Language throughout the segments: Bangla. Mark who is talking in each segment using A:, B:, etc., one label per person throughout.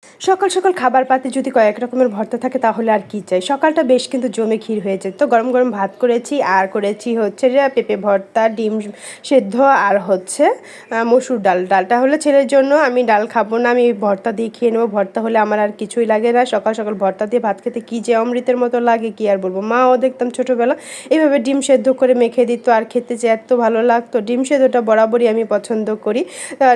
A: সকাল, সকাল খাবার পাতে যদি কয়েক রকমের ভর্তা থাকে তাহলে আর কি চাই? সকালটা বেশ কিন্তু জমে ক্ষীর হয়ে যেত। গরম, গরম ভাত করেছি আর করেছি হচ্ছে যে পেঁপে ভর্তা, ডিম সেদ্ধ আর হচ্ছে মসুর ডাল। ডালটা হলো ছেলের জন্য, আমি ডাল খাবো না, আমি ভর্তা দিয়ে খেয়ে নেবো। ভর্তা হলে আমার আর কিছুই লাগে না। সকাল, সকাল ভর্তা দিয়ে ভাত খেতে কি যে অমৃতের মতো লাগে কি আর বলবো। মাও দেখতাম ছোটোবেলা এভাবে ডিম সেদ্ধ করে মেখে দিত আর খেতে যে এত ভালো লাগতো। ডিম সেদ্ধটা বরাবরই আমি পছন্দ করি।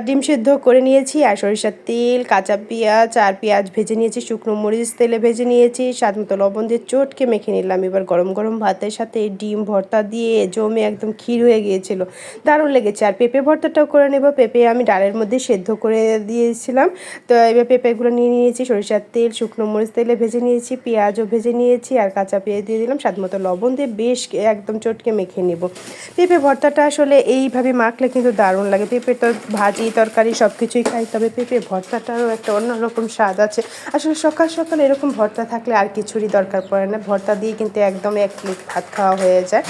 A: ডিম সেদ্ধ করে নিয়েছি আর সরিষার তেল, কাঁচা পেঁয়াজ আর পেঁয়াজ ভেজে নিয়েছি, শুকনো মরিচ তেলে ভেজে নিয়েছি, স্বাদ মতো লবণ দিয়ে চটকে মেখে নিলাম। এবার গরম গরম ভাতের সাথে ডিম ভর্তা দিয়ে জমে একদম ক্ষীর হয়ে গিয়েছিল, দারুণ লেগেছে। আর পেঁপে ভর্তাটাও করে নেব। পেঁপে আমি ডালের মধ্যে সেদ্ধ করে দিয়েছিলাম। তো এবার পেঁপেগুলো নিয়ে নিয়েছি, সরিষার তেল, শুকনো মরিচ তেলে ভেজে নিয়েছি, পেঁয়াজও ভেজে নিয়েছি আর কাঁচা পেঁয়াজ দিয়ে দিলাম, স্বাদ মতো লবণ দিয়ে বেশ একদম চটকে মেখে নেব। পেঁপে ভর্তাটা আসলে এইভাবে মাখলে কিন্তু দারুণ লাগে। পেঁপে তো ভাজি তরকারি সব কিছুই খাই, তবে পেঁপে ভর্তাটারও একটা অন্যরকম স্বাদ আছে। আসলে সকাল সকাল এরকম ভর্তা থাকলে আর কিছুরই দরকার পড়ে না, ভর্তা দিয়ে কিন্তু একদম এক প্লেট ভাত খাওয়া হয়ে যায়।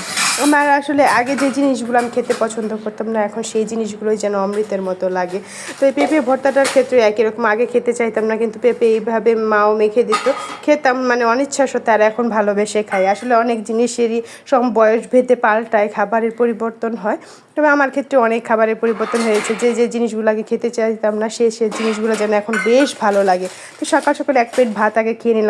A: আমার আসলে আগে যে জিনিসগুলো আমি খেতে পছন্দ করতাম না, এখন সেই জিনিসগুলোই যেন অমৃতের মতো লাগে। তো এই পেঁপে ভর্তাটার ক্ষেত্রে একই রকম, আগে খেতে চাইতাম না কিন্তু পেঁপে এইভাবে মাও মেখে দিত, খেতাম মানে অনিচ্ছার সাথে, আর এখন ভালোবেসে খাই। আসলে অনেক জিনিসেরই সব বয়স ভেদে পাল্টায়, খাবারের পরিবর্তন হয়। তবে আমার ক্ষেত্রে অনেক খাবারের পরিবর্তন হয়েছে, যে জিনিসগুলো আগে খেতে চাইতাম না সে জিনিসগুলো যেন এখন বেশ ভালো লাগে। তো সকাল সকাল এক প্লেট ভাত আগে খেয়ে নিলাম।